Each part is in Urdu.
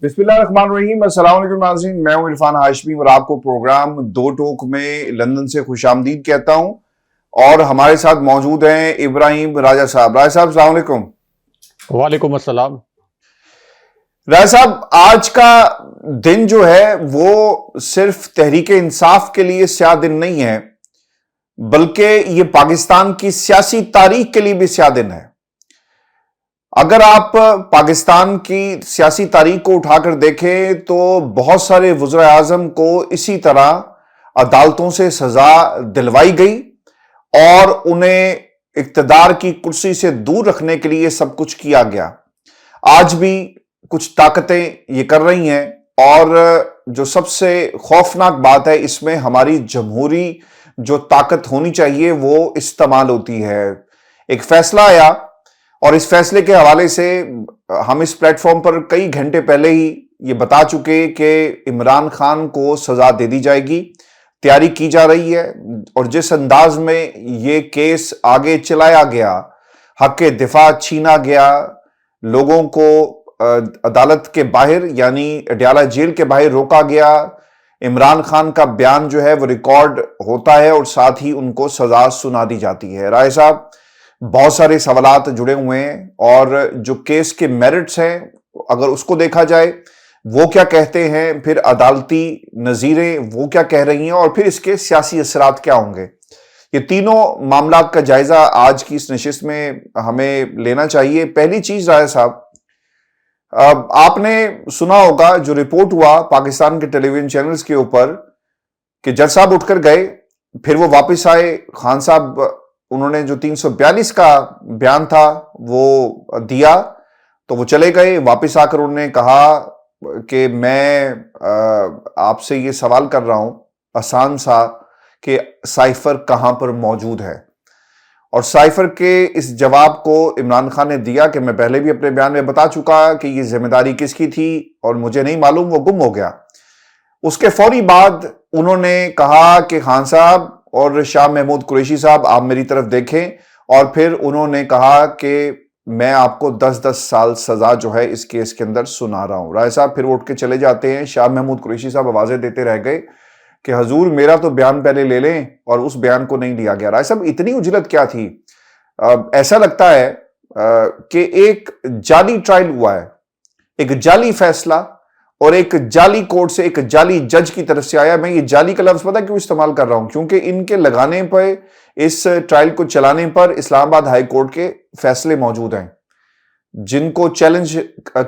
بسم اللہ الرحمن الرحیم۔ السلام علیکم ناظرین، میں ہوں عرفان ہاشمی اور آپ کو پروگرام دو ٹوک میں لندن سے خوش آمدید کہتا ہوں، اور ہمارے ساتھ موجود ہیں ابراہیم راجہ صاحب۔ راجہ صاحب السلام علیکم۔ وعلیکم السلام۔ راجہ صاحب، آج کا دن جو ہے وہ صرف تحریک انصاف کے لیے سیاہ دن نہیں ہے، بلکہ یہ پاکستان کی سیاسی تاریخ کے لیے بھی سیاہ دن ہے۔ اگر آپ پاکستان کی سیاسی تاریخ کو اٹھا کر دیکھیں تو بہت سارے وزراء اعظم کو اسی طرح عدالتوں سے سزا دلوائی گئی اور انہیں اقتدار کی کرسی سے دور رکھنے کے لیے سب کچھ کیا گیا۔ آج بھی کچھ طاقتیں یہ کر رہی ہیں، اور جو سب سے خوفناک بات ہے، اس میں ہماری جمہوری جو طاقت ہونی چاہیے وہ استعمال ہوتی ہے۔ ایک فیصلہ آیا، اور اس فیصلے کے حوالے سے ہم اس پلیٹ فارم پر کئی گھنٹے پہلے ہی یہ بتا چکے کہ عمران خان کو سزا دے دی جائے گی، تیاری کی جا رہی ہے۔ اور جس انداز میں یہ کیس آگے چلایا گیا، حق دفاع چھینا گیا، لوگوں کو عدالت کے باہر یعنی اڈیالہ جیل کے باہر روکا گیا، عمران خان کا بیان جو ہے وہ ریکارڈ ہوتا ہے اور ساتھ ہی ان کو سزا سنا دی جاتی ہے۔ رائے صاحب، بہت سارے سوالات جڑے ہوئے ہیں، اور جو کیس کے میرٹس ہیں اگر اس کو دیکھا جائے وہ کیا کہتے ہیں، پھر عدالتی نظیریں وہ کیا کہہ رہی ہیں، اور پھر اس کے سیاسی اثرات کیا ہوں گے، یہ تینوں معاملات کا جائزہ آج کی اس نشست میں ہمیں لینا چاہیے۔ پہلی چیز رائے صاحب، آپ نے سنا ہوگا جو رپورٹ ہوا پاکستان کے ٹیلی ویژن چینلز کے اوپر کہ جج صاحب اٹھ کر گئے، پھر وہ واپس آئے، خان صاحب انہوں نے جو 342 کا بیان تھا وہ دیا، تو وہ چلے گئے، واپس آ کر انہوں نے کہا کہ میں آپ سے یہ سوال کر رہا ہوں آسان سا کہ سائفر کہاں پر موجود ہے، اور سائفر کے اس جواب کو عمران خان نے دیا کہ میں پہلے بھی اپنے بیان میں بتا چکا کہ یہ ذمہ داری کس کی تھی اور مجھے نہیں معلوم، وہ گم ہو گیا۔ اس کے فوری بعد انہوں نے کہا کہ خان صاحب اور شاہ محمود قریشی صاحب آپ میری طرف دیکھیں، اور پھر انہوں نے کہا کہ میں آپ کو 10 سال سزا جو ہے اس کیس کے اندر سنا رہا ہوں۔ رائے صاحب پھر اٹھ کے چلے جاتے ہیں، شاہ محمود قریشی صاحب آوازیں دیتے رہ گئے کہ حضور میرا تو بیان پہلے لے لیں، اور اس بیان کو نہیں لیا گیا۔ رائے صاحب اتنی اجلت کیا تھی؟ ایسا لگتا ہے کہ ایک جعلی ٹرائل ہوا ہے، ایک جعلی فیصلہ، اور ایک جعلی کورٹ سے ایک جعلی جج کی طرف سے آیا۔ میں یہ جعلی کا لفظ پتہ کیوں استعمال کر رہا ہوں؟ کیونکہ ان کے لگانے پر، اس ٹرائل کو چلانے پر اسلام آباد ہائی کورٹ کے فیصلے موجود ہیں جن کو چیلنج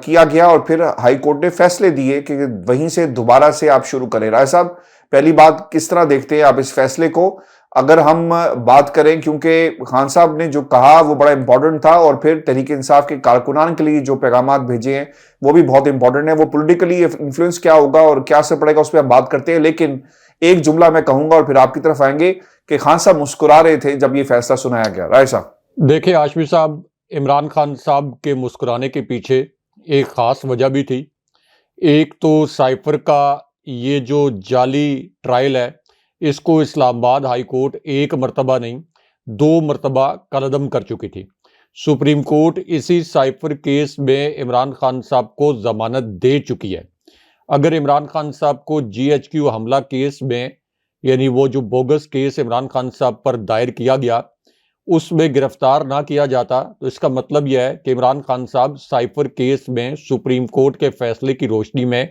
کیا گیا، اور پھر ہائی کورٹ نے فیصلے دیے کہ وہیں سے دوبارہ سے آپ شروع کریں۔ رائے صاحب پہلی بات کس طرح دیکھتے ہیں آپ اس فیصلے کو؟ اگر ہم بات کریں، کیونکہ خان صاحب نے جو کہا وہ بڑا امپورٹنٹ تھا، اور پھر تحریک انصاف کے کارکنان کے لیے جو پیغامات بھیجے ہیں وہ بھی بہت امپورٹنٹ ہیں۔ وہ پولیٹیکلی انفلوئنس کیا ہوگا اور کیا اثر پڑے گا اس پہ ہم بات کرتے ہیں، لیکن ایک جملہ میں کہوں گا اور پھر آپ کی طرف آئیں گے کہ خان صاحب مسکرا رہے تھے جب یہ فیصلہ سنایا گیا۔ رائے صاحب دیکھیں ہاشمی صاحب، عمران خان صاحب کے مسکرانے کے پیچھے ایک خاص وجہ بھی تھی۔ ایک تو سائفر کا یہ جو جعلی ٹرائل ہے، اس کو اسلام آباد ہائی کورٹ ایک مرتبہ نہیں 2 مرتبہ کالعدم کر چکی تھی۔ سپریم کورٹ اسی سائفر کیس میں عمران خان صاحب کو ضمانت دے چکی ہے۔ اگر عمران خان صاحب کو GHQ حملہ کیس میں، یعنی وہ جو بوگس کیس عمران خان صاحب پر دائر کیا گیا، اس میں گرفتار نہ کیا جاتا، تو اس کا مطلب یہ ہے کہ عمران خان صاحب سائفر کیس میں سپریم کورٹ کے فیصلے کی روشنی میں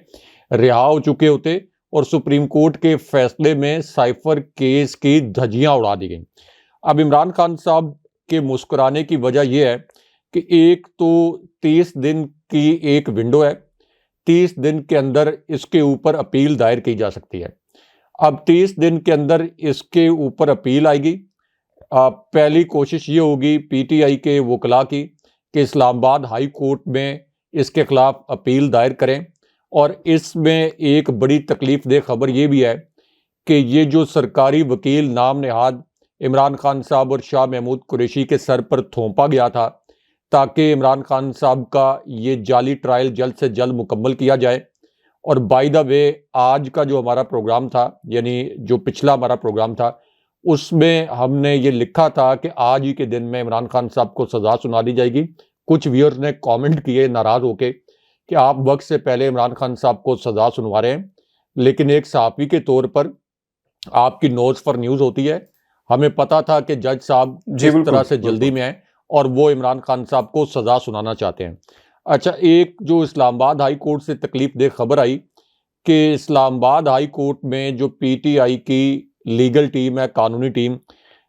رہا ہو چکے ہوتے، اور سپریم کورٹ کے فیصلے میں سائفر کیس کی دھجیاں اڑا دی گئیں۔ اب عمران خان صاحب کے مسکرانے کی وجہ یہ ہے کہ ایک تو 30 دن کی ایک ونڈو ہے، 30 دن کے اندر اس کے اوپر اپیل دائر کی جا سکتی ہے۔ اب 30 دن کے اندر اس کے اوپر اپیل آئے گی۔ پہلی کوشش یہ ہوگی PTI کے وکلاء کی کہ اسلام آباد ہائی کورٹ میں اس کے خلاف اپیل دائر کریں، اور اس میں ایک بڑی تکلیف دہ خبر یہ بھی ہے کہ یہ جو سرکاری وکیل نام نہاد عمران خان صاحب اور شاہ محمود قریشی کے سر پر تھوپا گیا تھا تاکہ عمران خان صاحب کا یہ جعلی ٹرائل جلد سے جلد مکمل کیا جائے، اور بائی دا وے آج کا جو ہمارا پروگرام تھا، یعنی جو پچھلا ہمارا پروگرام تھا، اس میں ہم نے یہ لکھا تھا کہ آج ہی کے دن میں عمران خان صاحب کو سزا سنا دی جائے گی۔ کچھ ویورز نے کامنٹ کیے ناراض ہو کے کہ آپ وقت سے پہلے عمران خان صاحب کو سزا سنوا رہے ہیں، لیکن ایک صحافی کے طور پر آپ کی نوز فار نیوز ہوتی ہے. ہمیں پتا تھا کہ جج صاحب جس طرح سے جلدی میں ہیں اور وہ عمران خان صاحب کو سزا سنانا چاہتے ہیں. اچھا، ایک جو اسلام آباد ہائی کورٹ سے تکلیف دہ خبر آئی کہ اسلام آباد ہائی کورٹ میں جو پی ٹی آئی کی لیگل ٹیم ہے، قانونی ٹیم،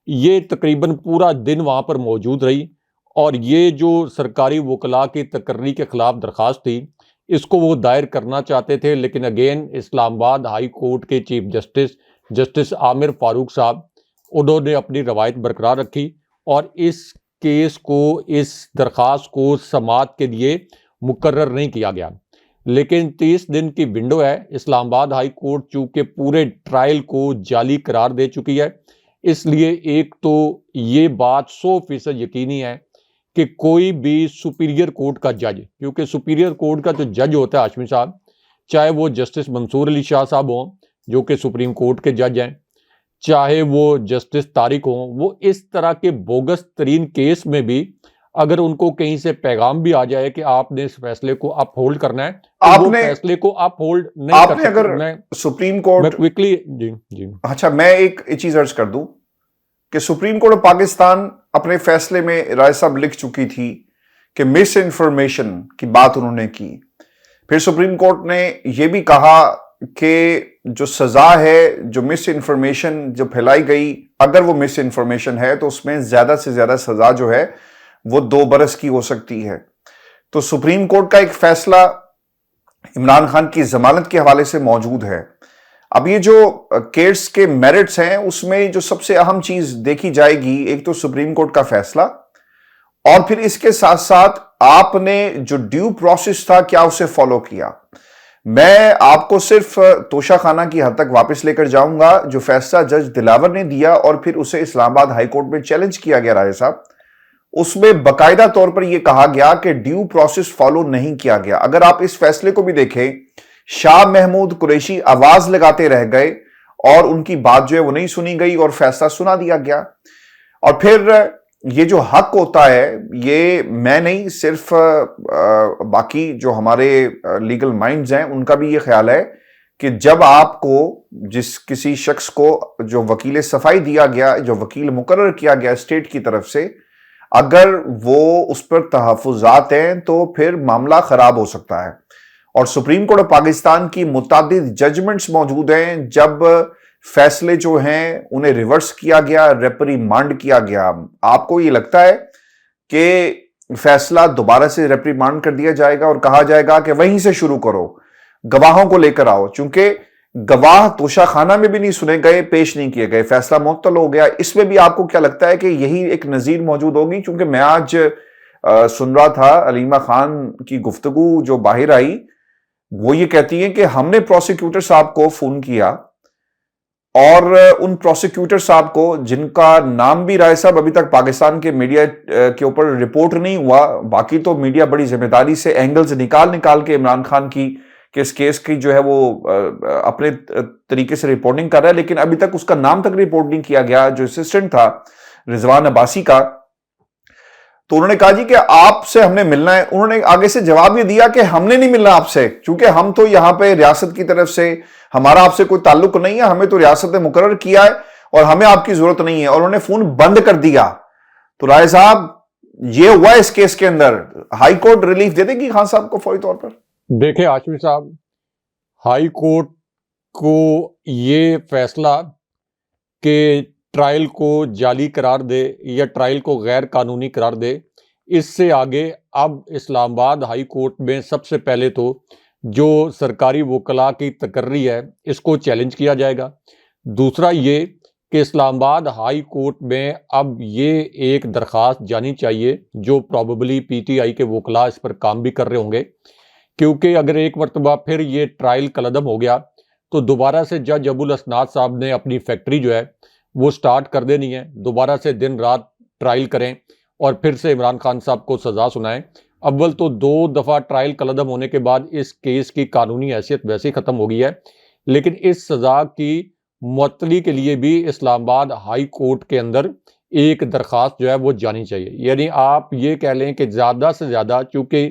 یہ تقریباً پورا دن وہاں پر موجود رہی، اور یہ جو سرکاری وکلاء کی تقرری کے خلاف درخواست تھی اس کو وہ دائر کرنا چاہتے تھے، لیکن اگین اسلام آباد ہائی کورٹ کے چیف جسٹس عامر فاروق صاحب، انہوں نے اپنی روایت برقرار رکھی اور اس کیس کو، اس درخواست کو سماعت کے لیے مقرر نہیں کیا گیا. لیکن 30 دن کی ونڈو ہے. اسلام آباد ہائی کورٹ چونکہ پورے ٹرائل کو جعلی قرار دے چکی ہے، اس لیے ایک تو یہ بات 100% یقینی ہے کہ کوئی بھی سپیریئر کورٹ کا جج، کیونکہ سپیریئر کورٹ کا جو جج ہوتا ہے ہاشمی صاحب، چاہے وہ جسٹس منصور علی شاہ صاحب ہوں جو کہ سپریم کورٹ کے جج ہیں، چاہے وہ جسٹس طارق ہوں، وہ اس طرح کے بوگس ترین کیس میں بھی اگر ان کو کہیں سے پیغام بھی آ جائے کہ آپ نے اس فیصلے کو اپ ہولڈ کرنا ہے، تو وہ فیصلے کو اپ ہولڈ نہیں کر سکتے. اگر سپریم کورٹ کوئکلی اچھا میں ایک چیز عرض کر دوں کہ سپریم کورٹ آف پاکستان اپنے فیصلے میں رائے صاحب لکھ چکی تھی کہ مس انفارمیشن کی بات انہوں نے کی. پھر سپریم کورٹ نے یہ بھی کہا کہ جو سزا ہے، جو مس انفارمیشن جو پھیلائی گئی، اگر وہ مس انفارمیشن ہے تو اس میں زیادہ سے زیادہ سزا جو ہے وہ 2 برس کی ہو سکتی ہے. تو سپریم کورٹ کا ایک فیصلہ عمران خان کی ضمانت کے حوالے سے موجود ہے. اب یہ جو کیس کے میرٹس ہیں اس میں جو سب سے اہم چیز دیکھی جائے گی، ایک تو سپریم کورٹ کا فیصلہ، اور پھر اس کے ساتھ ساتھ آپ نے جو ڈیو پروسیس تھا کیا اسے فالو کیا. میں آپ کو صرف توشہ خانہ کی حد تک واپس لے کر جاؤں گا جو فیصلہ جج دلاور نے دیا اور پھر اسے اسلام آباد ہائی کورٹ میں چیلنج کیا گیا رائے صاحب. اس میں باقاعدہ طور پر یہ کہا گیا کہ ڈیو پروسیس فالو نہیں کیا گیا. اگر آپ اس فیصلے کو بھی دیکھیں، شاہ محمود قریشی آواز لگاتے رہ گئے اور ان کی بات جو ہے وہ نہیں سنی گئی اور فیصلہ سنا دیا گیا. اور پھر یہ جو حق ہوتا ہے، یہ میں نہیں، صرف باقی جو ہمارے لیگل مائنڈز ہیں ان کا بھی یہ خیال ہے کہ جب آپ کو کسی شخص کو جو وکیل صفائی دیا گیا، جو وکیل مقرر کیا گیا اسٹیٹ کی طرف سے، اگر وہ اس پر تحفظات ہیں تو پھر معاملہ خراب ہو سکتا ہے. اور سپریم کورٹ آف پاکستان کی متعدد ججمنٹس موجود ہیں جب فیصلے جو ہیں انہیں ریورس کیا گیا، ریپریمانڈ کیا گیا. آپ کو یہ لگتا ہے کہ فیصلہ دوبارہ سے ریپریمانڈ کر دیا جائے گا اور کہا جائے گا کہ وہیں سے شروع کرو، گواہوں کو لے کر آؤ؟ چونکہ گواہ توشہ خانہ میں بھی نہیں سنے گئے، پیش نہیں کیے گئے، فیصلہ معطل ہو گیا. اس میں بھی آپ کو کیا لگتا ہے کہ یہی ایک نظیر موجود ہوگی؟ چونکہ میں آج سن رہا تھا علیمہ خان کی گفتگو جو باہر آئی، وہ یہ کہتی ہیں کہ ہم نے پروسیکیوٹر صاحب کو فون کیا اور ان پروسیکیوٹر صاحب کو، جن کا نام بھی رائے صاحب ابھی تک پاکستان کے میڈیا کے اوپر رپورٹ نہیں ہوا، باقی تو میڈیا بڑی ذمہ داری سے اینگلز نکال کے عمران خان کی کہ اس کیس کی جو ہے وہ اپنے طریقے سے رپورٹنگ کر رہا ہے، لیکن ابھی تک اس کا نام تک رپورٹ نہیں کیا گیا، جو اسسٹنٹ تھا رضوان عباسی کا. تو انہوں نے کہا جی کہ آپ سے ہم نے ملنا ہے. انہوں نے آگے سے جواب یہ دیا کہ ہم نے نہیں ملنا آپ سے، چونکہ ہم تو یہاں پہ ریاست کی طرف سے، ہمارا آپ سے کوئی تعلق نہیں ہے، ہمیں تو ریاست نے مقرر کیا ہے اور ہمیں آپ کی ضرورت نہیں ہے. اور انہوں نے فون بند کر دیا. تو رائے صاحب یہ ہوا اس کیس کے اندر، ہائی کورٹ ریلیف دے دے گی خان صاحب کو فوری طور پر؟ دیکھیں ہاشمی صاحب، ہائی کورٹ کو یہ فیصلہ کہ ٹرائل کو جعلی قرار دے یا ٹرائل کو غیر قانونی قرار دے، اس سے آگے اب اسلام آباد ہائی کورٹ میں سب سے پہلے تو جو سرکاری وکلاء کی تقرری ہے اس کو چیلنج کیا جائے گا. دوسرا یہ کہ اسلام آباد ہائی کورٹ میں اب یہ ایک درخواست جانی چاہیے، جو پروبیبلی پی ٹی آئی کے وکلاء اس پر کام بھی کر رہے ہوں گے، کیونکہ اگر ایک مرتبہ پھر یہ ٹرائل قلعدم ہو گیا تو دوبارہ سے جج ابو الاسناد صاحب نے اپنی فیکٹری جو ہے وہ سٹارٹ کر دینی ہے، دوبارہ سے دن رات ٹرائل کریں اور پھر سے عمران خان صاحب کو سزا سنائیں. اول تو 2 دفعہ ٹرائل قلعدم ہونے کے بعد اس کیس کی قانونی حیثیت ویسے ہی ختم ہو گئی ہے، لیکن اس سزا کی معطلی کے لیے بھی اسلام آباد ہائی کورٹ کے اندر ایک درخواست جو ہے وہ جانی چاہیے. یعنی آپ یہ کہہ لیں کہ زیادہ سے زیادہ، چونکہ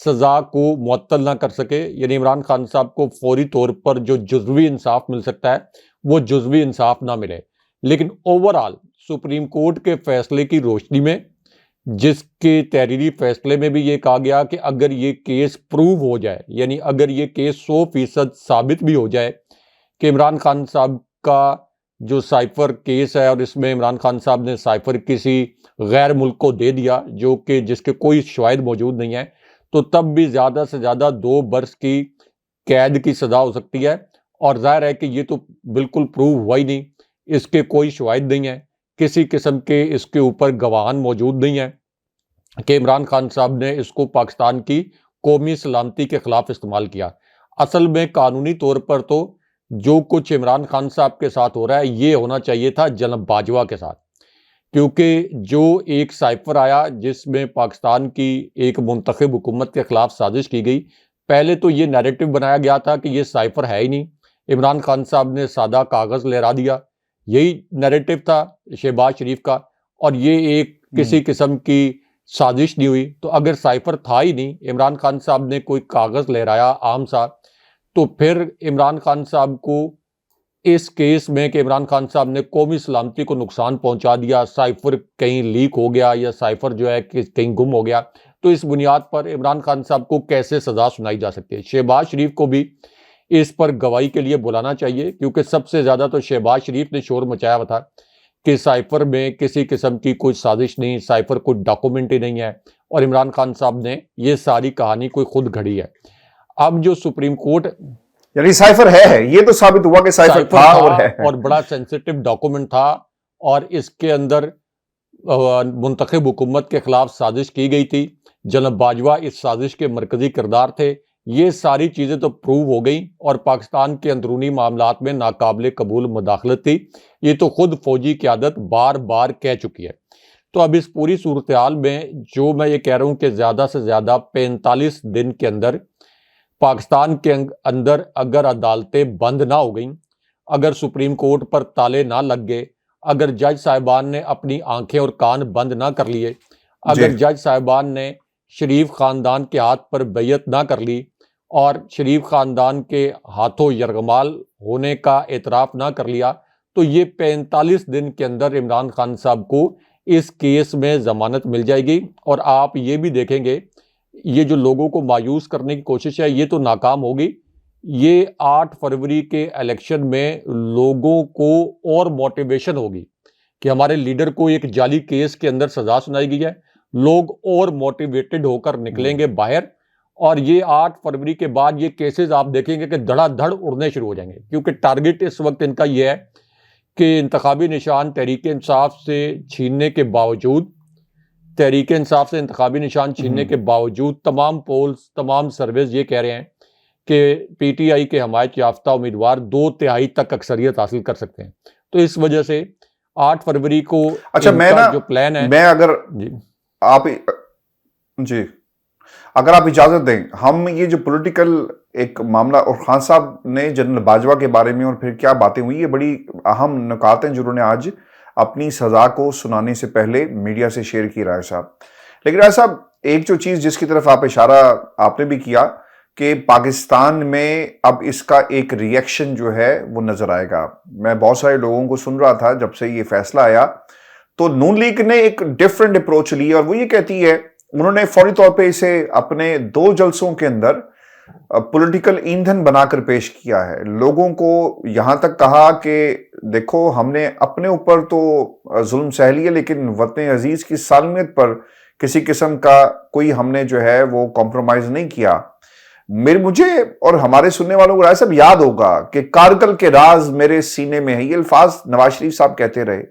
سزا کو معطل نہ کر سکے، یعنی عمران خان صاحب کو فوری طور پر جو جزوی انصاف مل سکتا ہے وہ جزوی انصاف نہ ملے، لیکن اوورآل سپریم کورٹ کے فیصلے کی روشنی میں، جس کے تحریری فیصلے میں بھی یہ کہا گیا کہ اگر یہ کیس پروو ہو جائے، یعنی اگر یہ کیس 100% ثابت بھی ہو جائے کہ عمران خان صاحب کا جو سائفر کیس ہے اور اس میں عمران خان صاحب نے سائفر کسی غیر ملک کو دے دیا جو کہ جس کے کوئی شواہد موجود نہیں ہیں، تو تب بھی زیادہ سے زیادہ 2 برس کی قید کی سزا ہو سکتی ہے، اور ظاہر ہے کہ یہ تو بالکل پروو ہوا ہی نہیں، اس کے کوئی شواہد نہیں ہیں، کسی قسم کے اس کے اوپر گواہان موجود نہیں ہیں کہ عمران خان صاحب نے اس کو پاکستان کی قومی سلامتی کے خلاف استعمال کیا۔ اصل میں قانونی طور پر تو جو کچھ عمران خان صاحب کے ساتھ ہو رہا ہے یہ ہونا چاہیے تھا جناب باجوہ کے ساتھ، کیونکہ جو ایک سائفر آیا جس میں پاکستان کی ایک منتخب حکومت کے خلاف سازش کی گئی، پہلے تو یہ نیریٹو بنایا گیا تھا کہ یہ سائفر ہے ہی نہیں، عمران خان صاحب نے سادہ کاغذ لہرا دیا، یہی نیریٹو تھا شہباز شریف کا، اور یہ ایک کسی قسم کی سازش نہیں ہوئی۔ تو اگر سائفر تھا ہی نہیں، عمران خان صاحب نے کوئی کاغذ لہرایا عام سا، تو پھر عمران خان صاحب کو اس کیس میں کہ عمران خان صاحب نے قومی سلامتی کو نقصان پہنچا دیا، سائفر کہیں لیک ہو گیا یا سائفر جو ہے کہ کہیں گم ہو گیا، تو اس بنیاد پر عمران خان صاحب کو کیسے سزا سنائی جا سکتی ہے؟ شہباز شریف کو بھی اس پر گواہی کے لیے بلانا چاہیے، کیونکہ سب سے زیادہ تو شہباز شریف نے شور مچایا ہوا تھا کہ سائفر میں کسی قسم کی کوئی سازش نہیں، سائفر کوئی ڈاکومنٹ ہی نہیں ہے، اور عمران خان صاحب نے یہ ساری کہانی کوئی خود گھڑی ہے۔ اب جو سپریم کورٹ یعنی سائفر ہے، یہ تو ثابت ہوا کہ سائفر تھا اور ہے، اور بڑا سینسیٹیو ڈاکومنٹ تھا، اور اس کے اندر منتخب حکومت کے خلاف سازش کی گئی تھی، جناب باجوہ اس سازش کے مرکزی کردار تھے، یہ ساری چیزیں تو پروو ہو گئیں، اور پاکستان کے اندرونی معاملات میں ناقابل قبول مداخلت تھی، یہ تو خود فوجی قیادت بار بار کہہ چکی ہے۔ تو اب اس پوری صورتحال میں جو میں یہ کہہ رہا ہوں کہ زیادہ سے زیادہ 45 دن کے اندر پاکستان کے اندر اگر عدالتیں بند نہ ہو گئیں، اگر سپریم کورٹ پر تالے نہ لگ گئے، اگر جج صاحبان نے اپنی آنکھیں اور کان بند نہ کر لیے، اگر جج صاحبان نے شریف خاندان کے ہاتھ پر بیعت نہ کر لی اور شریف خاندان کے ہاتھوں یرغمال ہونے کا اعتراف نہ کر لیا، تو یہ 45 دن کے اندر عمران خان صاحب کو اس کیس میں ضمانت مل جائے گی۔ اور آپ یہ بھی دیکھیں گے یہ جو لوگوں کو مایوس کرنے کی کوشش ہے یہ تو ناکام ہوگی۔ یہ 8 فروری کے الیکشن میں لوگوں کو اور موٹیویشن ہوگی کہ ہمارے لیڈر کو ایک جعلی کیس کے اندر سزا سنائی گئی ہے، لوگ اور موٹیویٹڈ ہو کر نکلیں گے باہر، اور یہ 8 فروری کے بعد یہ کیسز آپ دیکھیں گے کہ دھڑا دھڑ اڑنے شروع ہو جائیں گے، کیونکہ ٹارگٹ اس وقت ان کا یہ ہے کہ انتخابی نشان تحریک انصاف سے چھیننے کے باوجود، تحریک انصاف سے انتخابی نشان چھیننے کے باوجود تمام پولز، تمام سرویز یہ کہہ رہے ہیں کہ پی ٹی آئی کے حمایت یافتہ امیدوار 2/3 تک اکثریت حاصل کر سکتے ہیں۔ تو اس وجہ سے 8 فروری کو جو پلان ہے، میں اگر آپ اگر آپ اجازت دیں، ہم یہ جو پولیٹیکل ایک معاملہ، اور خان صاحب نے جنرل باجوہ کے بارے میں اور پھر کیا باتیں ہوئی، یہ بڑی اہم نکات ہیں جنہوں نے آج اپنی سزا کو سنانے سے پہلے میڈیا سے شیئر کی رائے صاحب۔ لیکن رائے صاحب ایک جو چیز جس کی طرف آپ اشارہ آپ نے بھی کیا کہ پاکستان میں اب اس کا ایک ری ایکشن جو ہے وہ نظر آئے گا۔ میں بہت سارے لوگوں کو سن رہا تھا جب سے یہ فیصلہ آیا، تو نون لیگ نے ایک ڈیفرنٹ اپروچ لی، اور وہ یہ کہتی ہے، انہوں نے فوری طور پہ اسے اپنے 2 جلسوں کے اندر پولیٹیکل ایندھن بنا کر پیش کیا ہے، لوگوں کو یہاں تک کہا کہ دیکھو ہم نے اپنے اوپر تو ظلم سہ لیا، لیکن وطن عزیز کی سالمیت پر کسی قسم کا کوئی ہم نے جو ہے وہ کمپرومائز نہیں کیا۔ مجھے اور ہمارے سننے والوں کو رائے صاحب یاد ہوگا کہ کارگل کے راز میرے سینے میں ہے، یہ الفاظ نواز شریف صاحب کہتے رہے۔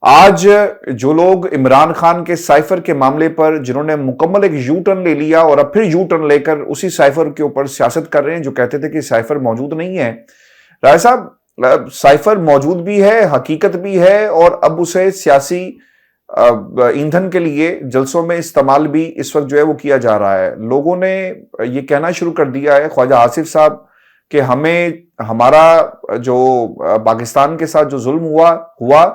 آج جو لوگ عمران خان کے سائفر کے معاملے پر جنہوں نے مکمل ایک یو ٹرن لے لیا اور اب پھر یو ٹرن لے کر اسی سائفر کے اوپر سیاست کر رہے ہیں، جو کہتے تھے کہ سائفر موجود نہیں ہے، رائے صاحب سائفر موجود بھی ہے، حقیقت بھی ہے، اور اب اسے سیاسی ایندھن کے لیے جلسوں میں استعمال بھی اس وقت جو ہے وہ کیا جا رہا ہے۔ لوگوں نے یہ کہنا شروع کر دیا ہے، خواجہ آصف صاحب، کہ ہمیں ہمارا جو پاکستان کے ساتھ جو ظلم ہوا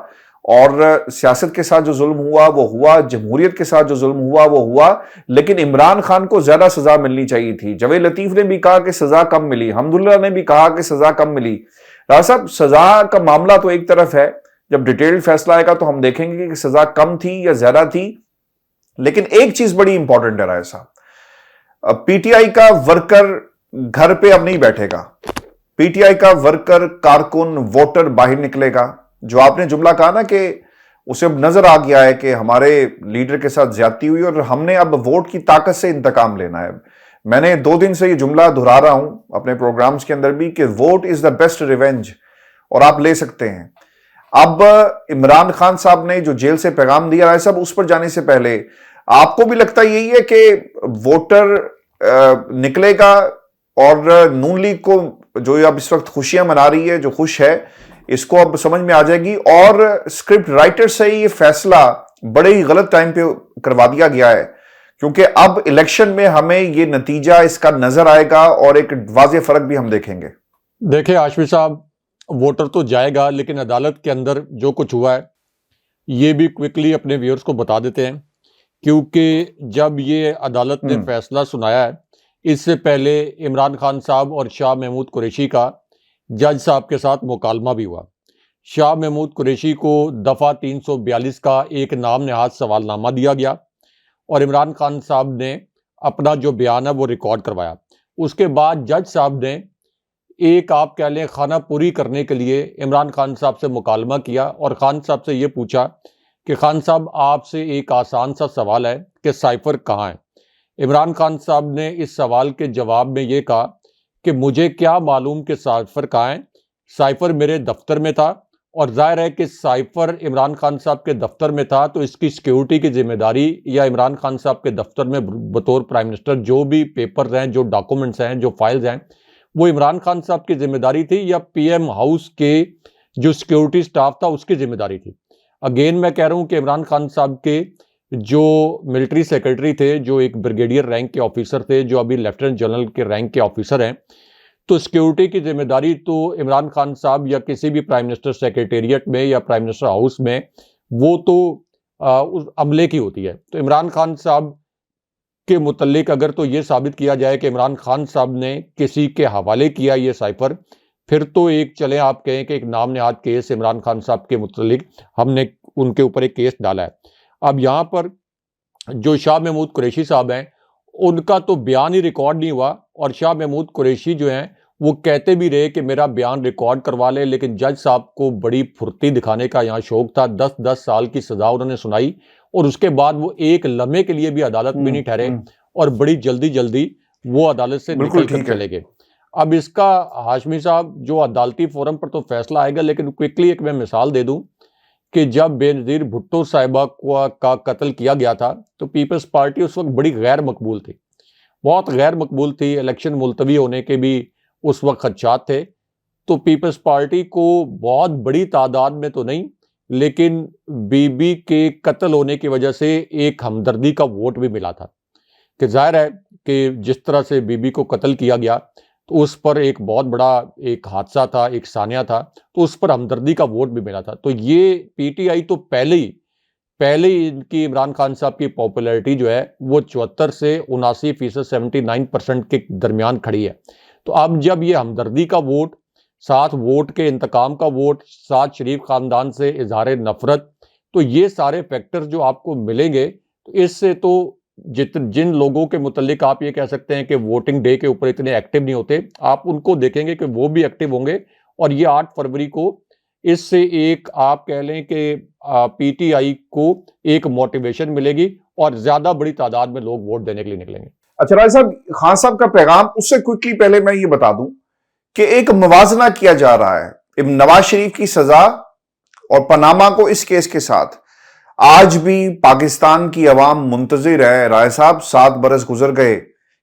اور سیاست کے ساتھ جو ظلم ہوا وہ ہوا, جمہوریت کے ساتھ جو ظلم ہوا وہ ہوا, لیکن عمران خان کو زیادہ سزا ملنی چاہیے تھی. جاوید لطیف نے بھی کہا کہ سزا کم ملی, حمداللہ نے بھی کہا کہ سزا کم ملی. راجہ صاحب, سزا کا معاملہ تو ایک طرف ہے, جب ڈیٹیلڈ فیصلہ آئے گا تو ہم دیکھیں گے کہ سزا کم تھی یا زیادہ تھی. لیکن ایک چیز بڑی امپورٹنٹ ہے راجہ صاحب, پی ٹی آئی کا ورکر گھر پہ اب نہیں بیٹھے گا. پی ٹی آئی کا ورکر, کارکن, ووٹر باہر نکلے گا. جو آپ نے جملہ کہا نا کہ اسے اب نظر آ گیا ہے کہ ہمارے لیڈر کے ساتھ زیادتی ہوئی اور ہم نے اب ووٹ کی طاقت سے انتقام لینا ہے. میں نے 2 دن سے یہ جملہ دہرا رہا ہوں اپنے پروگرامز کے اندر بھی کہ vote is the best revenge, اور آپ لے سکتے ہیں. اب عمران خان صاحب نے جو جیل سے پیغام دیا ہے صاحب, اس پر جانے سے پہلے آپ کو بھی لگتا یہی ہے کہ ووٹر نکلے گا اور نون لیگ کو جو اب اس وقت خوشیاں منا رہی ہے, جو خوش ہے, اس کو اب سمجھ میں آ جائے گی, اور اسکرپٹ رائٹر سے یہ فیصلہ بڑے ہی غلط ٹائم پہ کروا دیا گیا ہے, کیونکہ اب الیکشن میں ہمیں یہ نتیجہ اس کا نظر آئے گا اور ایک واضح فرق بھی ہم دیکھیں گے. دیکھیں ہاشمی صاحب, ووٹر تو جائے گا, لیکن عدالت کے اندر جو کچھ ہوا ہے یہ بھی کوئکلی اپنے ویورز کو بتا دیتے ہیں, کیونکہ جب یہ عدالت نے فیصلہ سنایا ہے, اس سے پہلے عمران خان صاحب اور شاہ محمود قریشی کا جج صاحب کے ساتھ مکالمہ بھی ہوا. شاہ محمود قریشی کو دفعہ 342 کا ایک نام نہاد سوال نامہ دیا گیا اور عمران خان صاحب نے اپنا جو بیان ہے وہ ریکارڈ کروایا. اس کے بعد جج صاحب نے ایک آپ کہہ لیں خانہ پوری کرنے کے لیے عمران خان صاحب سے مکالمہ کیا اور خان صاحب سے یہ پوچھا کہ خان صاحب آپ سے ایک آسان سا سوال ہے کہ سائفر کہاں ہے. عمران خان صاحب نے اس سوال کے جواب میں یہ کہا کہ مجھے کیا معلوم کہ سائفر کہاں ہے, سائفر میرے دفتر میں تھا, اور ظاہر ہے کہ سائفر عمران خان صاحب کے دفتر میں تھا تو اس کی سیکیورٹی کی ذمہ داری یا عمران خان صاحب کے دفتر میں بطور پرائم منسٹر جو بھی پیپرز ہیں, جو ڈاکومنٹس ہیں, جو فائلز ہیں, وہ عمران خان صاحب کی ذمہ داری تھی یا پی ایم ہاؤس کے جو سیکیورٹی سٹاف تھا اس کی ذمہ داری تھی. اگین میں کہہ رہا ہوں کہ عمران خان صاحب کے جو ملٹری سیکرٹری تھے, جو ایک بریگیڈیئر رینک کے آفیسر تھے, جو ابھی لیفٹیننٹ جنرل کے رینک کے آفیسر ہیں, تو سیکیورٹی کی ذمہ داری تو عمران خان صاحب یا کسی بھی پرائم منسٹر سیکریٹریٹ میں یا پرائم منسٹر ہاؤس میں وہ تو اس عملے کی ہوتی ہے. تو عمران خان صاحب کے متعلق اگر تو یہ ثابت کیا جائے کہ عمران خان صاحب نے کسی کے حوالے کیا یہ سائفر, پھر تو ایک چلیں آپ کہیں کہ ایک نام نہاد کیس عمران خان صاحب کے متعلق ہم نے ان کے اوپر ایک کیس ڈالا ہے. اب یہاں پر جو شاہ محمود قریشی صاحب ہیں ان کا تو بیان ہی ریکارڈ نہیں ہوا, اور شاہ محمود قریشی جو ہیں وہ کہتے بھی رہے کہ میرا بیان ریکارڈ کروا لے, لیکن جج صاحب کو بڑی پھرتی دکھانے کا یہاں شوق تھا. 10 سال کی سزا انہوں نے سنائی اور اس کے بعد وہ ایک لمحے کے لیے بھی عدالت میں نہیں ٹھہرے اور بڑی جلدی وہ عدالت سے نکل کر چلے گئے. اب اس کا ہاشمی صاحب جو عدالتی فورم پر تو فیصلہ آئے گا, لیکن کوئکلی ایک میں مثال دے دوں کہ جب بے نظیر بھٹو صاحبہ کا قتل کیا گیا تھا تو پیپلز پارٹی اس وقت بڑی غیر مقبول تھی, بہت غیر مقبول تھی. الیکشن ملتوی ہونے کے بھی اس وقت خدشات تھے. تو پیپلز پارٹی کو بہت بڑی تعداد میں تو نہیں, لیکن بی بی کے قتل ہونے کی وجہ سے ایک ہمدردی کا ووٹ بھی ملا تھا کہ ظاہر ہے کہ جس طرح سے بی بی کو قتل کیا گیا تو اس پر ایک بہت بڑا ایک حادثہ تھا, ایک سانیہ تھا, تو اس پر ہمدردی کا ووٹ بھی ملا تھا. تو یہ پی ٹی آئی تو پہلے ہی ان کی عمران خان صاحب کی پاپولیرٹی جو ہے وہ 74 سے 79%, 79% کے درمیان کھڑی ہے. تو اب جب یہ ہمدردی کا ووٹ, ساتھ ووٹ کے انتقام کا ووٹ, ساتھ شریف خاندان سے اظہار نفرت, تو یہ سارے فیکٹر جو آپ کو ملیں گے تو اس سے تو جن لوگوں کے متعلق آپ یہ کہہ سکتے ہیں کہ ووٹنگ ڈے کے اوپر اتنے ایکٹیو نہیں ہوتے, آپ ان کو دیکھیں گے کہ وہ بھی ایکٹیو ہوں گے. اور یہ 8 فروری کو اس سے ایک آپ کہہ لیں کہ پی ٹی آئی کو ایک موٹیویشن ملے گی اور زیادہ بڑی تعداد میں لوگ ووٹ دینے کے لیے نکلیں گے. اچھا راج صاحب, خان صاحب کا پیغام, اس سے کوئکلی پہلے میں یہ بتا دوں کہ ایک موازنہ کیا جا رہا ہے نواز شریف کی سزا اور پاناما کو اس کیس کے ساتھ. آج بھی پاکستان کی عوام منتظر ہے رائے صاحب, 7 برس گزر گئے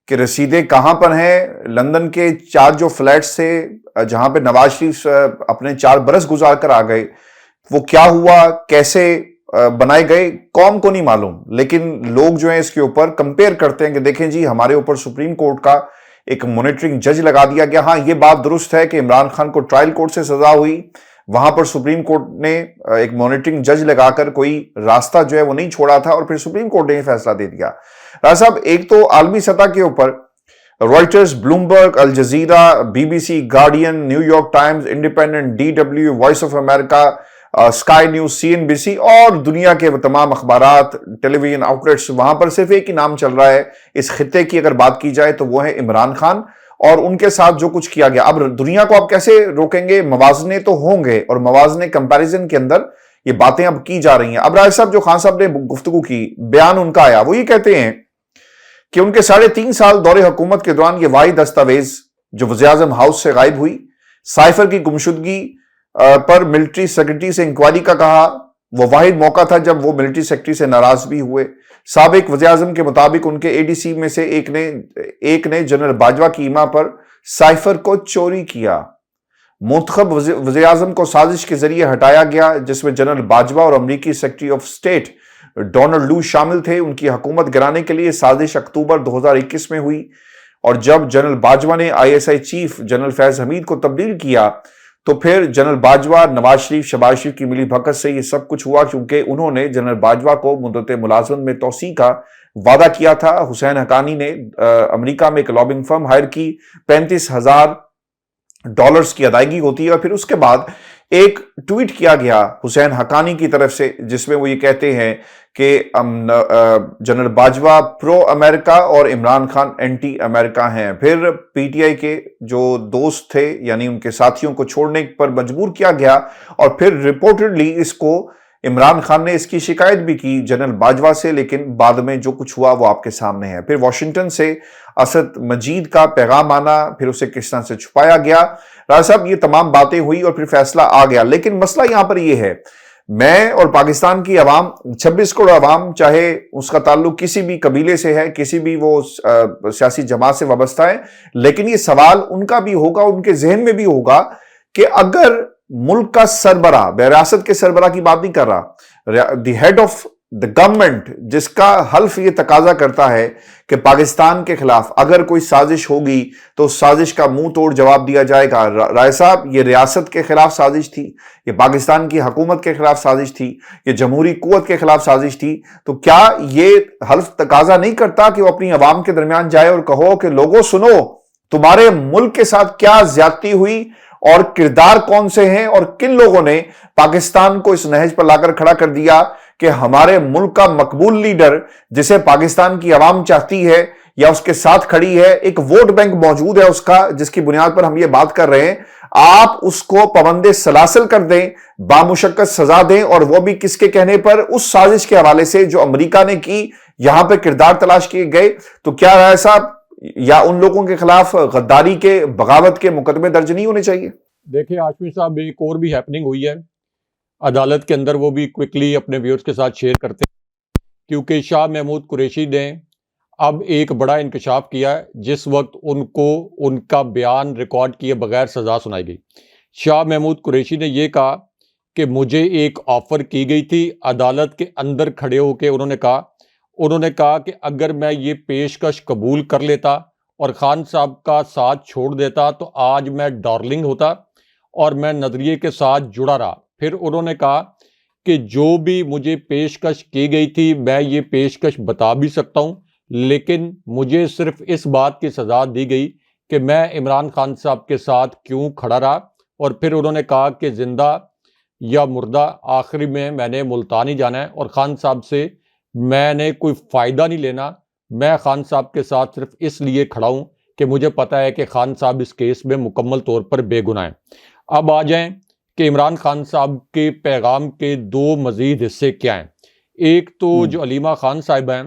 کہ رسیدیں کہاں پر ہیں. لندن کے 4 جو فلیٹس تھے جہاں پہ نواز شریف اپنے 4 برس گزار کر آ گئے, وہ کیا ہوا, کیسے بنائے گئے, قوم کو نہیں معلوم. لیکن لوگ جو ہیں اس کے اوپر کمپیئر کرتے ہیں کہ دیکھیں جی ہمارے اوپر سپریم کورٹ کا ایک مانیٹرنگ جج لگا دیا گیا. ہاں یہ بات درست ہے کہ عمران خان کو ٹرائل کورٹ سے سزا ہوئی, وہاں پر سپریم کورٹ نے ایک مانیٹرنگ جج لگا کر کوئی راستہ جو ہے وہ نہیں چھوڑا تھا اور پھر سپریم کورٹ نے یہ فیصلہ دے دیا. راجہ صاحب ایک تو عالمی سطح کے اوپر Reuters, Bloomberg, Al Jazeera, B B C, Guardian, New York Times, Independent, DW، Voice of America, Sky News, CNBC اور دنیا کے وہ تمام اخبارات، ٹیلی ویژن آؤٹلیٹس، وہاں پر صرف ایک ہی نام چل رہا ہے اس خطے کی اگر بات کی جائے تو وہ ہے عمران خان اور ان کے ساتھ جو کچھ کیا گیا. اب دنیا کو آپ کیسے روکیں گے؟ موازنے تو ہوں گے اور موازنے کمپیریزن کے اندر یہ باتیں اب کی جا رہی ہیں. اب راج صاحب جو خان صاحب نے گفتگو کی، بیان ان کا آیا، وہ یہ کہتے ہیں کہ ان کے 3.5 سال دور حکومت کے دوران یہ واحد دستاویز جو وزیراعظم ہاؤس سے غائب ہوئی، سائفر کی گمشدگی پر ملٹری سیکرٹری سے انکوائری کا کہا، وہ واحد موقع تھا جب وہ ملٹری سیکرٹری سے ناراض بھی ہوئے. سابق وزیراعظم کے مطابق ان کے ADC میں سے ایک نے جنرل باجوہ کی ایما پر سائفر کو چوری کیا. منتخب وزیراعظم کو سازش کے ذریعے ہٹایا گیا جس میں جنرل باجوہ اور امریکی سیکرٹری آف اسٹیٹ ڈونلڈ لو شامل تھے. ان کی حکومت گرانے کے لیے سازش اکتوبر 2021 میں ہوئی اور جب جنرل باجوہ نے ISI چیف جنرل فیض حمید کو تبدیل کیا تو پھر جنرل باجوہ، نواز شریف، شہباز شریف کی ملی بھگت سے یہ سب کچھ ہوا کیونکہ انہوں نے جنرل باجوہ کو مدت ملازمت میں توسیع کا وعدہ کیا تھا. حسین حقانی نے امریکہ میں ایک لابنگ فرم ہائر کی، $35,000 کی ادائیگی ہوتی ہے اور پھر اس کے بعد ایک ٹویٹ کیا گیا حسین حقانی کی طرف سے جس میں وہ یہ کہتے ہیں کہ جنرل باجوہ پرو امریکہ اور عمران خان اینٹی امریکہ ہیں. پھر PTI کے جو دوست تھے یعنی ان کے ساتھیوں کو چھوڑنے پر مجبور کیا گیا اور پھر رپورٹڈلی اس کو عمران خان نے اس کی شکایت بھی کی جنرل باجوہ سے، لیکن بعد میں جو کچھ ہوا وہ آپ کے سامنے ہے. پھر واشنگٹن سے اسد مجید کا پیغام آنا، پھر اسے کس طرح سے چھپایا گیا. راج صاحب یہ تمام باتیں ہوئی اور پھر فیصلہ آ گیا، لیکن مسئلہ یہاں پر یہ ہے، میں اور پاکستان کی عوام، 26 کروڑ عوام، چاہے اس کا تعلق کسی بھی قبیلے سے ہے، کسی بھی وہ سیاسی جماعت سے وابستہ ہے، لیکن یہ سوال ان کا بھی ہوگا، ان کے ذہن میں بھی ہوگا کہ اگر ملک کا سربراہ، ریاست کے سربراہ کی بات نہیں کر رہا، دی ہیڈ آف دی گورنمنٹ، جس کا حلف یہ تقاضا کرتا ہے کہ پاکستان کے خلاف اگر کوئی سازش ہوگی تو اس سازش کا منہ توڑ جواب دیا جائے گا. رائے صاحب یہ ریاست کے خلاف سازش تھی، یہ پاکستان کی حکومت کے خلاف سازش تھی، یہ جمہوری قوت کے خلاف سازش تھی، تو کیا یہ حلف تقاضا نہیں کرتا کہ وہ اپنی عوام کے درمیان جائے اور کہو کہ لوگوں سنو، تمہارے ملک کے ساتھ کیا زیادتی ہوئی اور کردار کون سے ہیں اور کن لوگوں نے پاکستان کو اس نہج پر لا کر کھڑا کر دیا کہ ہمارے ملک کا مقبول لیڈر جسے پاکستان کی عوام چاہتی ہے یا اس کے ساتھ کھڑی ہے، ایک ووٹ بینک موجود ہے اس کا جس کی بنیاد پر ہم یہ بات کر رہے ہیں، آپ اس کو پابند سلاسل کر دیں، بامشقت سزا دیں، اور وہ بھی کس کے کہنے پر؟ اس سازش کے حوالے سے جو امریکہ نے کی، یہاں پہ کردار تلاش کیے گئے. تو کیا رائے صاحب یا ان لوگوں کے خلاف غداری کے، بغاوت کے مقدمے درج نہیں ہونے چاہیے؟ دیکھیں ہاشمی صاحب، ایک اور بھی ہیپننگ ہوئی ہے عدالت کے اندر، وہ بھی کوئکلی اپنے ویورز کے ساتھ شیئر کرتے ہیں، کیونکہ شاہ محمود قریشی نے اب ایک بڑا انکشاف کیا ہے جس وقت ان کو ان کا بیان ریکارڈ کیے بغیر سزا سنائی گئی. شاہ محمود قریشی نے یہ کہا کہ مجھے ایک آفر کی گئی تھی، عدالت کے اندر کھڑے ہو کے انہوں نے کہا کہ اگر میں یہ پیشکش قبول کر لیتا اور خان صاحب کا ساتھ چھوڑ دیتا تو آج میں ڈارلنگ ہوتا اور میں نظریے کے ساتھ جڑا رہا. پھر انہوں نے کہا کہ جو بھی مجھے پیشکش کی گئی تھی میں یہ پیشکش بتا بھی سکتا ہوں، لیکن مجھے صرف اس بات کی سزا دی گئی کہ میں عمران خان صاحب کے ساتھ کیوں کھڑا رہا. اور پھر انہوں نے کہا کہ زندہ یا مردہ آخری میں نے ملتان ہی جانا ہے اور خان صاحب سے میں نے کوئی فائدہ نہیں لینا. میں خان صاحب کے ساتھ صرف اس لیے کھڑا ہوں کہ مجھے پتا ہے کہ خان صاحب اس کیس میں مکمل طور پر بے گناہ ہیں. اب آ جائیں کہ عمران خان صاحب کے پیغام کے 2 مزید حصے کیا ہیں. ایک تو جو علیمہ خان صاحبہ ہیں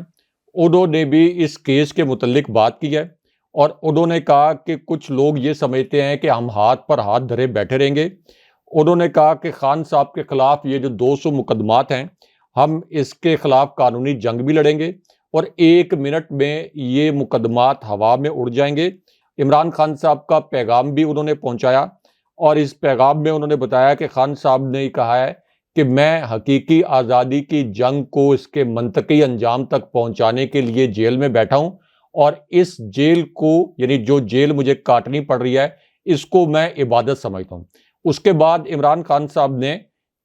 انہوں نے بھی اس کیس کے متعلق بات کی ہے اور انہوں نے کہا کہ کچھ لوگ یہ سمجھتے ہیں کہ ہم ہاتھ پر ہاتھ دھرے بیٹھے رہیں گے. انہوں نے کہا کہ خان صاحب کے خلاف یہ جو 200 مقدمات ہیں ہم اس کے خلاف قانونی جنگ بھی لڑیں گے اور 1 منٹ میں یہ مقدمات ہوا میں اڑ جائیں گے. عمران خان صاحب کا پیغام بھی انہوں نے پہنچایا اور اس پیغام میں انہوں نے بتایا کہ خان صاحب نے کہا ہے کہ میں حقیقی آزادی کی جنگ کو اس کے منطقی انجام تک پہنچانے کے لیے جیل میں بیٹھا ہوں اور اس جیل کو، یعنی جو جیل مجھے کاٹنی پڑ رہی ہے، اس کو میں عبادت سمجھتا ہوں. اس کے بعد عمران خان صاحب نے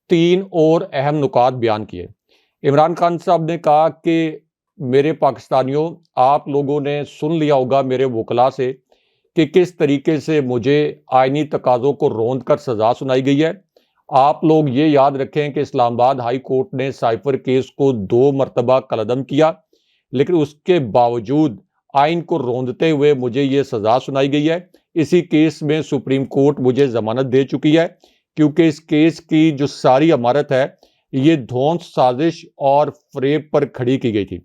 3 اور اہم نکات بیان کیے۔ عمران خان صاحب نے کہا کہ میرے پاکستانیوں، آپ لوگوں نے سن لیا ہوگا میرے وکلاء سے کہ کس طریقے سے مجھے آئینی تقاضوں کو روند کر سزا سنائی گئی ہے۔ آپ لوگ یہ یاد رکھیں کہ اسلام آباد ہائی کورٹ نے سائفر کیس کو 2 مرتبہ کالعدم کیا، لیکن اس کے باوجود آئین کو روندتے ہوئے مجھے یہ سزا سنائی گئی ہے۔ اسی کیس میں سپریم کورٹ مجھے ضمانت دے چکی ہے، کیونکہ اس کیس کی جو ساری عمارت ہے یہ دھونس، سازش اور فریب پر کھڑی کی گئی تھی۔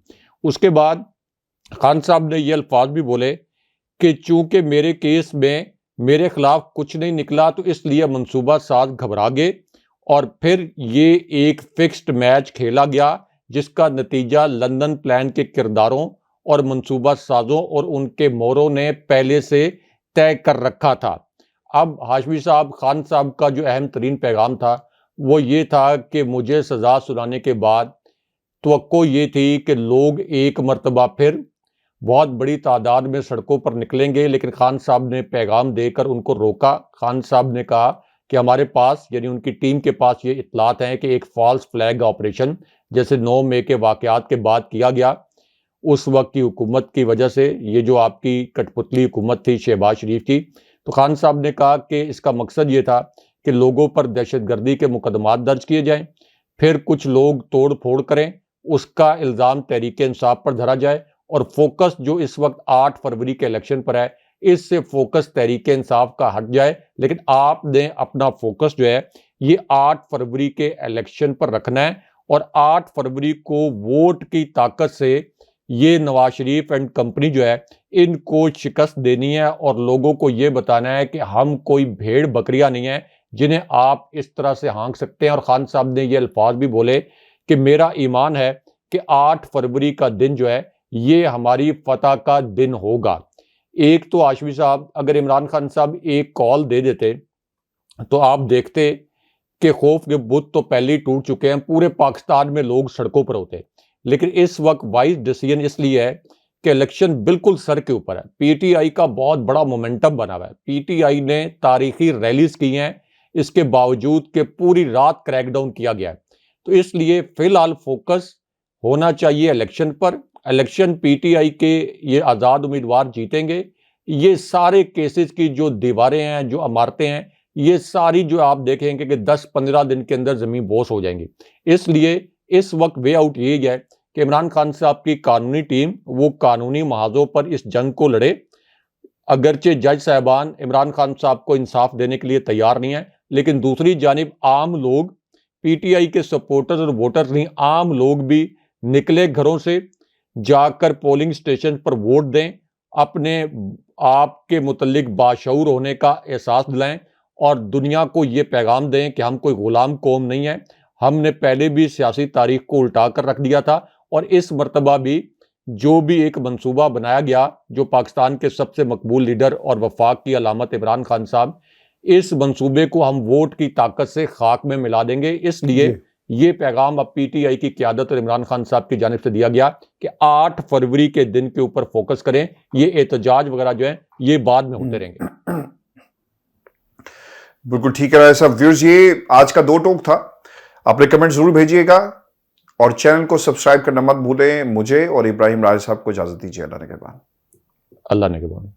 اس کے بعد خان صاحب نے یہ الفاظ بھی بولے کہ چونکہ میرے کیس میں میرے خلاف کچھ نہیں نکلا تو اس لیے منصوبہ ساز گھبرا گئے، اور پھر یہ ایک فکسڈ میچ کھیلا گیا جس کا نتیجہ لندن پلان کے کرداروں اور منصوبہ سازوں اور ان کے موروں نے پہلے سے طے کر رکھا تھا۔ اب ہاشمی صاحب، خان صاحب کا جو اہم ترین پیغام تھا وہ یہ تھا کہ مجھے سزا سنانے کے بعد توقع یہ تھی کہ لوگ ایک مرتبہ پھر بہت بڑی تعداد میں سڑکوں پر نکلیں گے، لیکن خان صاحب نے پیغام دے کر ان کو روکا۔ خان صاحب نے کہا کہ ہمارے پاس، یعنی ان کی ٹیم کے پاس، یہ اطلاعات ہیں کہ ایک فالس فلیگ آپریشن جیسے 9 مئی کے واقعات کے بعد کیا گیا، اس وقت کی حکومت کی وجہ سے، یہ جو آپ کی کٹ پتلی حکومت تھی شہباز شریف کی۔ تو خان صاحب نے کہا کہ اس کا مقصد یہ تھا کہ لوگوں پر دہشت گردی کے مقدمات درج کیے جائیں، پھر کچھ لوگ توڑ پھوڑ کریں، اس کا الزام تحریک انصاف پر دھرا جائے، اور فوکس جو اس وقت 8 فروری کے الیکشن پر ہے، اس سے فوکس تحریک انصاف کا ہٹ جائے، لیکن آپ نے اپنا فوکس جو ہے یہ 8 فروری کے الیکشن پر رکھنا ہے، اور 8 فروری کو ووٹ کی طاقت سے یہ نواز شریف اینڈ کمپنی جو ہے ان کو شکست دینی ہے، اور لوگوں کو یہ بتانا ہے کہ ہم کوئی بھیڑ بکریاں نہیں ہیں جنہیں آپ اس طرح سے ہانک سکتے ہیں۔ اور خان صاحب نے یہ الفاظ بھی بولے کہ میرا ایمان ہے کہ 8 فروری کا دن جو ہے یہ ہماری فتح کا دن ہوگا۔ ایک تو ہاشمی صاحب، اگر عمران خان صاحب ایک کال دے دیتے تو آپ دیکھتے کہ خوف کے بت تو پہلے ہی ٹوٹ چکے ہیں، پورے پاکستان میں لوگ سڑکوں پر ہوتے، لیکن اس وقت وائز ڈیسیجن اس لیے ہے کہ الیکشن بالکل سر کے اوپر ہے۔ پی ٹی آئی کا بہت بڑا مومنٹم بنا ہوا ہے، پی ٹی آئی نے تاریخی ریلیز کی ہیں، اس کے باوجود کہ پوری رات کریک ڈاؤن کیا گیا ہے، تو اس لیے فی الحال فوکس ہونا چاہیے election per. Election P T I کے یہ آزاد امیدوار جیتیں گے، یہ سارے کیسز کی جو دیواریں ہیں، جو عمارتیں ہیں، یہ ساری جو آپ دیکھیں گے کہ 10-15 دن کے اندر زمین بوس ہو جائیں گی۔ اس لیے اس وقت وے آؤٹ یہی ہے کہ عمران خان صاحب کی قانونی ٹیم وہ قانونی محاذوں پر اس جنگ کو لڑے، اگرچہ جج صاحبان عمران خان صاحب کو انصاف دینے کے لیے تیار نہیں ہیں، لیکن دوسری جانب عام لوگ، پی ٹی آئی کے سپورٹرز اور ووٹرز نہیں، عام لوگ بھی نکلے گھروں سے، جا کر پولنگ سٹیشن پر ووٹ دیں، اپنے آپ کے متعلق باشعور ہونے کا احساس دلائیں، اور دنیا کو یہ پیغام دیں کہ ہم کوئی غلام قوم نہیں ہے، ہم نے پہلے بھی سیاسی تاریخ کو الٹا کر رکھ دیا تھا، اور اس مرتبہ بھی جو بھی ایک منصوبہ بنایا گیا، جو پاکستان کے سب سے مقبول لیڈر اور وفاق کی علامت عمران خان صاحب، اس منصوبے کو ہم ووٹ کی طاقت سے خاک میں ملا دیں گے۔ اس لیے یہ پیغام اب پی ٹی آئی کی قیادت اور عمران خان صاحب کی جانب سے دیا گیا کہ 8 فروری کے دن کے اوپر فوکس کریں، یہ احتجاج وغیرہ جو ہیں یہ بعد میں ہوتے رہیں گے۔ بالکل ٹھیک ہے صاحب۔ ویورز، یہ آج کا 2 ٹوک تھا، اپنے کمنٹ ضرور بھیجیے گا، اور چینل کو سبسکرائب کرنا مت بھولیں۔ مجھے اور ابراہیم راج صاحب کو اجازت دیجیے۔ اللہ نگہبان۔ اللہ نگہبان۔